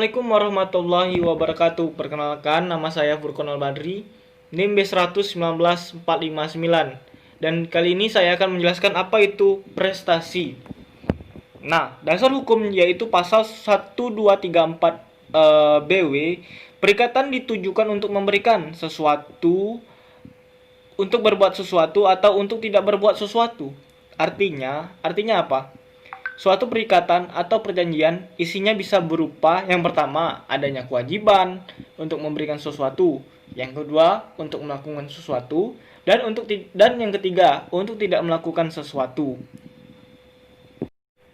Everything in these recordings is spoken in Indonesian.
Assalamualaikum warahmatullahi wabarakatuh. Perkenalkan, nama saya Furqan Al-Badri, NIM B1914459. Dan kali ini saya akan menjelaskan apa itu prestasi. Nah, dasar hukum yaitu pasal 1234 BW, perikatan ditujukan untuk memberikan sesuatu, untuk berbuat sesuatu atau untuk tidak berbuat sesuatu. Artinya apa? Suatu perikatan atau perjanjian isinya bisa berupa yang pertama adanya kewajiban untuk memberikan sesuatu, yang kedua untuk melakukan sesuatu, dan yang ketiga untuk tidak melakukan sesuatu.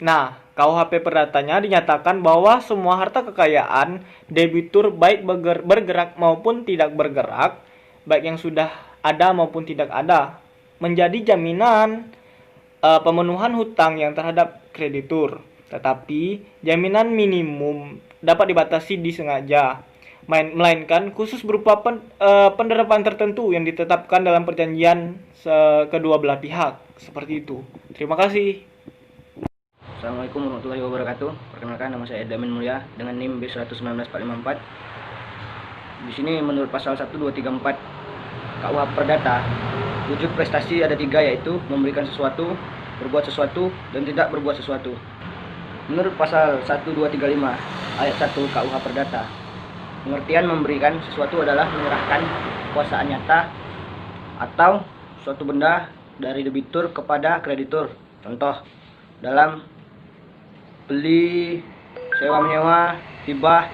Nah, KUHP Perdatanya dinyatakan bahwa semua harta kekayaan debitur baik bergerak maupun tidak bergerak, baik yang sudah ada maupun tidak ada, menjadi jaminan pemenuhan hutang yang terhadap kreditur. Tetapi jaminan minimum dapat dibatasi disengaja, melainkan khusus berupa penerapan tertentu yang ditetapkan dalam perjanjian kedua belah pihak. Seperti itu. Terima kasih. Assalamualaikum warahmatullahi wabarakatuh. Perkenalkan, nama saya Edamin Mulia dengan NIM B19144. Di sini menurut pasal 1234 KUH Perdata, wujud prestasi ada 3, yaitu memberikan sesuatu, berbuat sesuatu, dan tidak berbuat sesuatu. Menurut pasal 1235 ayat 1 KUH Perdata, pengertian memberikan sesuatu adalah menyerahkan kuasaan nyata atau suatu benda dari debitur kepada kreditur. Contoh, dalam beli, sewa menyewa, hibah,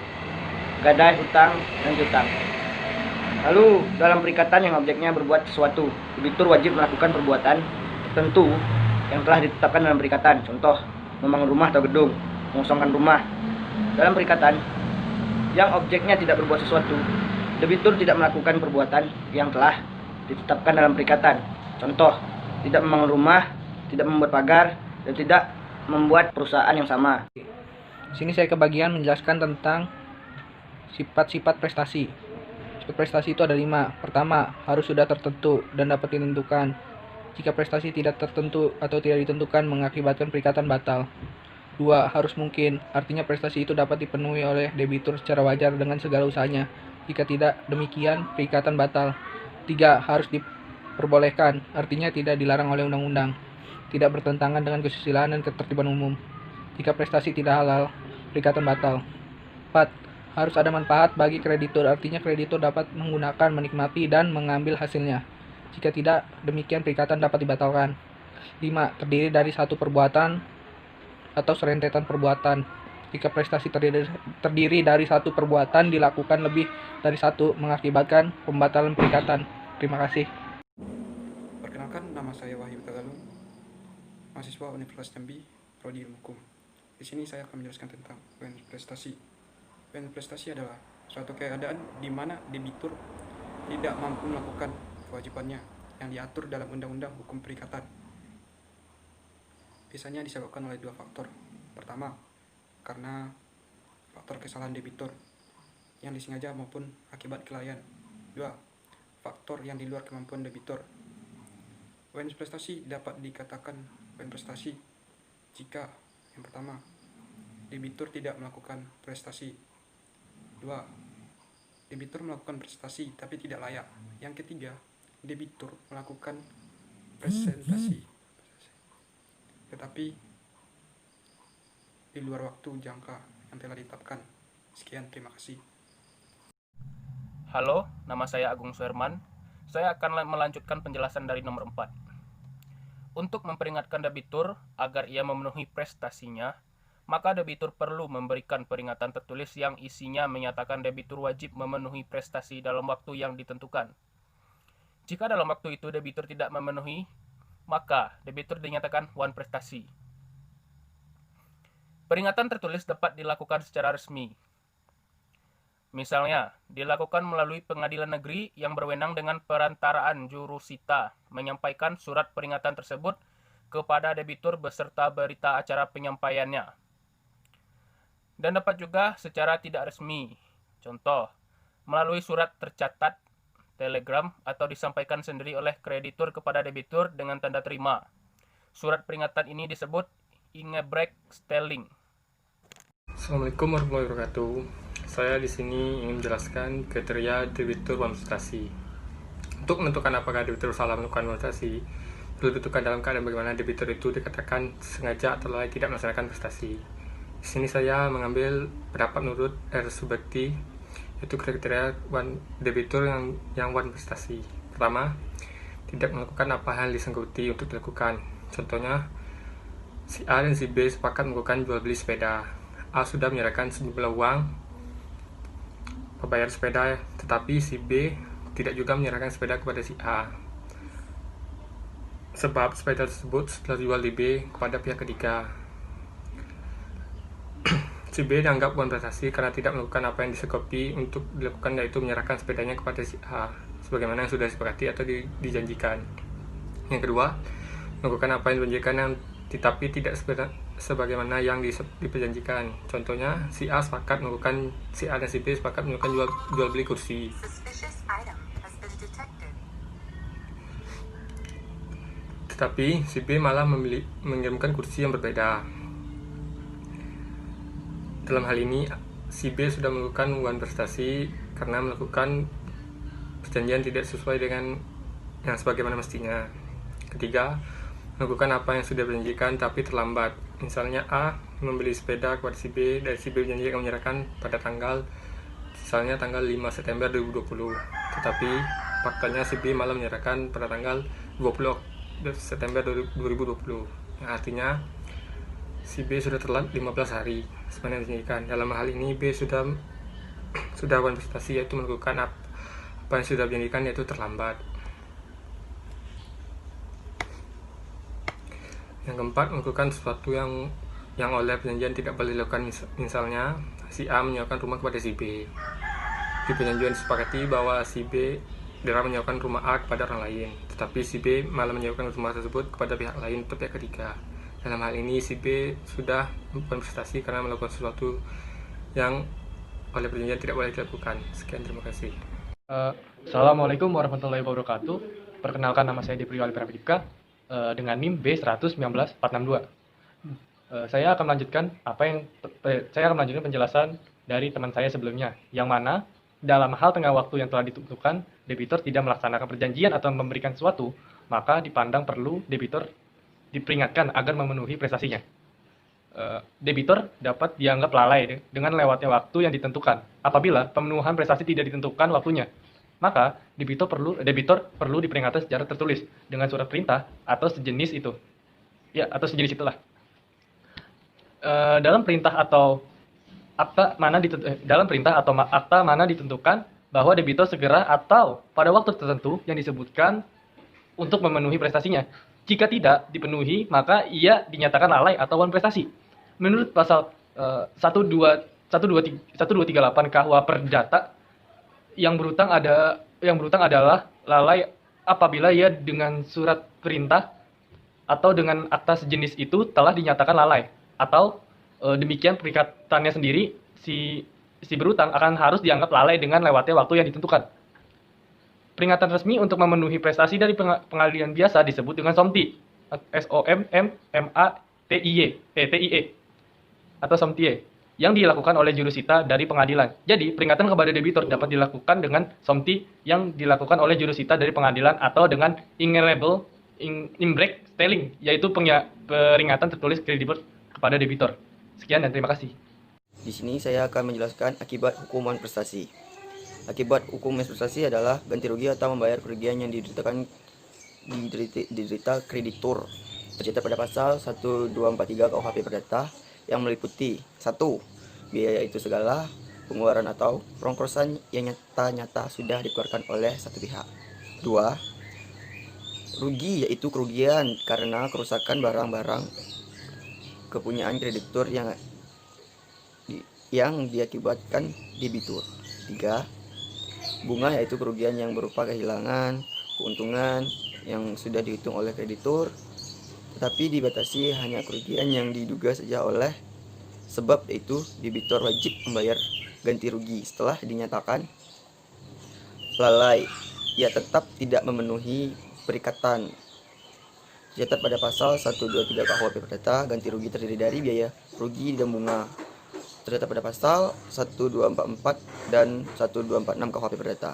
gadai, hutang, dan piutang. Lalu dalam perikatan yang objeknya berbuat sesuatu, debitur wajib melakukan perbuatan tertentu yang telah ditetapkan dalam perikatan. Contoh, membangun rumah atau gedung, mengosongkan rumah. Dalam perikatan yang objeknya tidak berbuat sesuatu, debitur tidak melakukan perbuatan yang telah ditetapkan dalam perikatan. Contoh, tidak membangun rumah, tidak membuat pagar, dan tidak membuat perusahaan yang sama. Di sini saya kebagian menjelaskan tentang sifat-sifat prestasi. Sifat prestasi itu ada 5. Pertama, harus sudah tertentu dan dapat ditentukan. Jika prestasi tidak tertentu atau tidak ditentukan mengakibatkan perikatan batal. 2. Harus mungkin, artinya prestasi itu dapat dipenuhi oleh debitur secara wajar dengan segala usahanya. Jika tidak demikian, perikatan batal. 3. Harus diperbolehkan, artinya tidak dilarang oleh undang-undang. Tidak bertentangan dengan kesusilaan dan ketertiban umum. Jika prestasi tidak halal, perikatan batal. 4. Harus ada manfaat bagi kreditur, artinya kreditur dapat menggunakan, menikmati, dan mengambil hasilnya. Jika tidak demikian, perikatan dapat dibatalkan. 5. Terdiri dari satu perbuatan atau serentetan perbuatan. Jika prestasi terdiri dari satu perbuatan dilakukan lebih dari satu, mengakibatkan pembatalan perikatan. Terima kasih. Perkenalkan, nama saya Wahyu Tagalung, mahasiswa Universitas Jambi, Prodi Ilmu Hukum. Di sini saya akan menjelaskan tentang UN prestasi. UN prestasi adalah suatu keadaan di mana debitur tidak mampu melakukan kewajibannya yang diatur dalam Undang-Undang Hukum Perikatan. Biasanya disebabkan oleh 2 faktor. Pertama, karena faktor kesalahan debitur yang disengaja maupun akibat kelalaian. 2. Faktor yang di luar kemampuan debitur. UN prestasi dapat dikatakan UN prestasi jika yang pertama, debitur tidak melakukan prestasi. 2. Debitur melakukan prestasi tapi tidak layak. Yang ketiga, debitur melakukan presentasi tetapi di luar waktu jangka yang telah ditetapkan. Sekian, terima kasih. Halo, nama saya Agung Suherman. Saya akan melanjutkan penjelasan dari nomor 4. Untuk memperingatkan debitur agar ia memenuhi prestasinya, maka debitur perlu memberikan peringatan tertulis yang isinya menyatakan debitur wajib memenuhi prestasi dalam waktu yang ditentukan. Jika dalam waktu itu debitur tidak memenuhi, maka debitur dinyatakan wan prestasi. Peringatan tertulis dapat dilakukan secara resmi. Misalnya, dilakukan melalui pengadilan negeri yang berwenang dengan perantaraan jurusita menyampaikan surat peringatan tersebut kepada debitur beserta berita acara penyampaiannya. Dan dapat juga secara tidak resmi. Contoh, melalui surat tercatat, telegram, atau disampaikan sendiri oleh kreditur kepada debitur dengan tanda terima. Surat peringatan ini disebut ingebrek stelling. Assalamualaikum warahmatullahi wabarakatuh. Saya di sini ingin menjelaskan kriteria debitur uang prestasi. Untuk menentukan apakah debitur salah melakukan uang prestasi, perlu ditentukan dalam keadaan bagaimana debitur itu dikatakan sengaja atau lalai tidak melaksanakan prestasi. Di sini saya mengambil pendapat menurut R. Subakti, yaitu kriteria debitur yang uang prestasi. Pertama, tidak melakukan apa hal disengkuti untuk dilakukan. Contohnya, si A dan si B sepakat melakukan jual beli sepeda. A sudah menyerahkan sejumlah uang pembayar sepeda, tetapi si B tidak juga menyerahkan sepeda kepada si A. Sebab sepeda tersebut setelah dijual di B kepada pihak ketiga. Si B dianggap bukan prestasi karena tidak melakukan apa yang disengkuti untuk dilakukan, yaitu menyerahkan sepedanya kepada si A, sebagaimana yang sudah disepakati atau dijanjikan. Yang kedua, melakukan apa yang dijanjikan tetapi tidak sebagaimana yang diperjanjikan. Contohnya, si A dan si B sepakat melakukan jual beli kursi. Tetapi si B malah mengirimkan kursi yang berbeda. Dalam hal ini, si B sudah melakukan uang prestasi karena melakukan perjanjian tidak sesuai dengan yang sebagaimana mestinya. Ketiga, melakukan apa yang sudah dijanjikan tapi terlambat. Misalnya A membeli sepeda kepada si B dan si B berjanji akan menyerahkan pada misalnya tanggal 5 September 2020. Tetapi faktanya si B malah menyerahkan pada tanggal 20 September 2020. Yang artinya si B sudah telat 15 hari sebenarnya yang dijanjikan. Dalam hal ini B sudah uang prestasi, yaitu melakukan apa yang sudah dijanjikan, yaitu terlambat. Yang keempat, melakukan sesuatu yang oleh perjanjian tidak boleh dilakukan. Misalnya, si A menyewakan rumah kepada si B. Di perjanjian disepakati bahwa si B dalam menyewakan rumah A kepada orang lain, tetapi si B malah menyewakan rumah tersebut kepada pihak lain atau pihak ketiga. Dalam hal ini, si B sudah melakukan prestasi karena melakukan sesuatu yang oleh perjanjian tidak boleh dilakukan. Sekian, terima kasih. Assalamualaikum warahmatullahi wabarakatuh. Perkenalkan, nama saya Dipri Wali Pradipka dengan NIM B119462. Saya akan melanjutkan penjelasan dari teman saya sebelumnya, yang mana dalam hal tengah waktu yang telah ditentukan, debitur tidak melaksanakan perjanjian atau memberikan sesuatu, maka dipandang perlu debitur diperingatkan agar memenuhi prestasinya. Debitur dapat dianggap lalai dengan lewatnya waktu yang ditentukan. Apabila pemenuhan prestasi tidak ditentukan waktunya, maka debitur perlu diperingati secara tertulis dengan surat perintah atau sejenis itu. Ya, atau sejenis itulah. Dalam perintah atau akta mana ditentukan bahwa debitur segera atau pada waktu tertentu yang disebutkan untuk memenuhi prestasinya. Jika tidak dipenuhi, maka ia dinyatakan lalai atau wan prestasi. Menurut pasal 1238 KUH Perdata, yang berutang adalah lalai apabila ia dengan surat perintah atau dengan akta sejenis itu telah dinyatakan lalai, atau demikian perikatannya sendiri, si berutang akan harus dianggap lalai dengan lewatnya waktu yang ditentukan. Peringatan resmi untuk memenuhi prestasi dari pengadilan biasa disebut dengan SOMTIE, TIE atau SOMTIE, yang dilakukan oleh jurusita dari pengadilan. Jadi, peringatan kepada debitur dapat dilakukan dengan SOMTIE yang dilakukan oleh jurusita dari pengadilan atau dengan ineligible imbrek stelling, yaitu peringatan tertulis kredibel kepada debitur. Sekian dan terima kasih. Di sini saya akan menjelaskan akibat hukuman prestasi. Akibat hukuman prestasi adalah ganti rugi atau membayar kerugian yang diderita kreditur. Tercatat pada pasal 1243 KUHP Perdata yang meliputi 1. Biaya itu segala pengeluaran atau rongkrosan yang nyata-nyata sudah dikeluarkan oleh satu pihak. 2. Rugi yaitu kerugian karena kerusakan barang-barang kepunyaan kreditur yang diakibatkan debitur. 3. Bunga yaitu kerugian yang berupa kehilangan keuntungan yang sudah dihitung oleh kreditur, tetapi dibatasi hanya kerugian yang diduga saja oleh sebab, yaitu debitur wajib membayar ganti rugi setelah dinyatakan lalai. Ia tetap tidak memenuhi perikatan. Tercatat pada pasal 123 KUHP Perdata, ganti rugi terdiri dari biaya rugi dan bunga. terdapat pada pasal 1244 dan 1246 KUHP Perdata.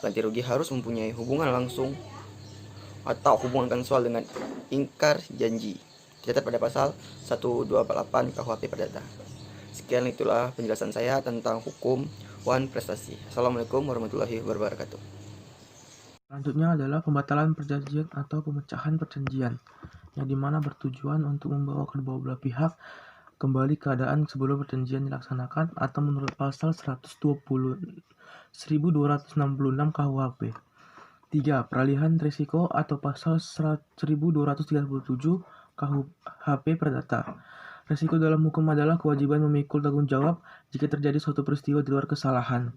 Ganti rugi harus mempunyai hubungan langsung atau hubungan konsensual dengan ingkar janji, terdapat pada pasal 1248 KUHP Perdata. Sekian itulah penjelasan saya tentang hukum wan prestasi. Assalamualaikum warahmatullahi wabarakatuh. Selanjutnya adalah pembatalan perjanjian atau pemecahan perjanjian, yang dimana bertujuan untuk membawa kedua belah pihak kembali keadaan sebelum perjanjian dilaksanakan atau menurut pasal 1266 KUHP. 3. Peralihan risiko atau pasal 1237 KUHP Perdata. Risiko dalam hukum adalah kewajiban memikul tanggung jawab jika terjadi suatu peristiwa di luar kesalahan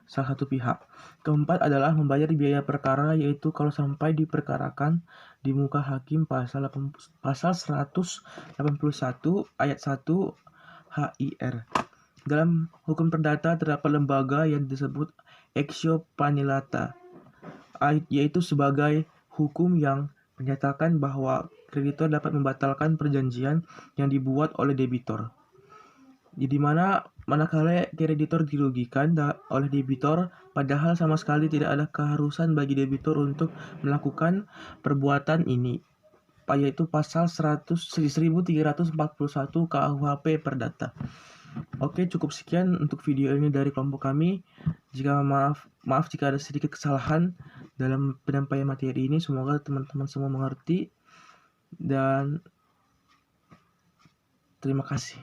salah satu pihak. Keempat adalah membayar biaya perkara, yaitu kalau sampai diperkarakan di muka hakim pasal 181 ayat 1 HIR. Dalam hukum perdata terdapat lembaga yang disebut Exio Panilata, yaitu sebagai hukum yang menyatakan bahwa kreditor dapat membatalkan perjanjian yang dibuat oleh debitor. Di mana manakala kreditor dirugikan oleh debitor, padahal sama sekali tidak ada keharusan bagi debitor untuk melakukan perbuatan ini, yaitu pasal 1341 KUHP Perdata. Oke, cukup sekian untuk video ini dari kelompok kami. Jika maaf jika ada sedikit kesalahan dalam penyampaian materi ini, semoga teman-teman semua mengerti dan terima kasih.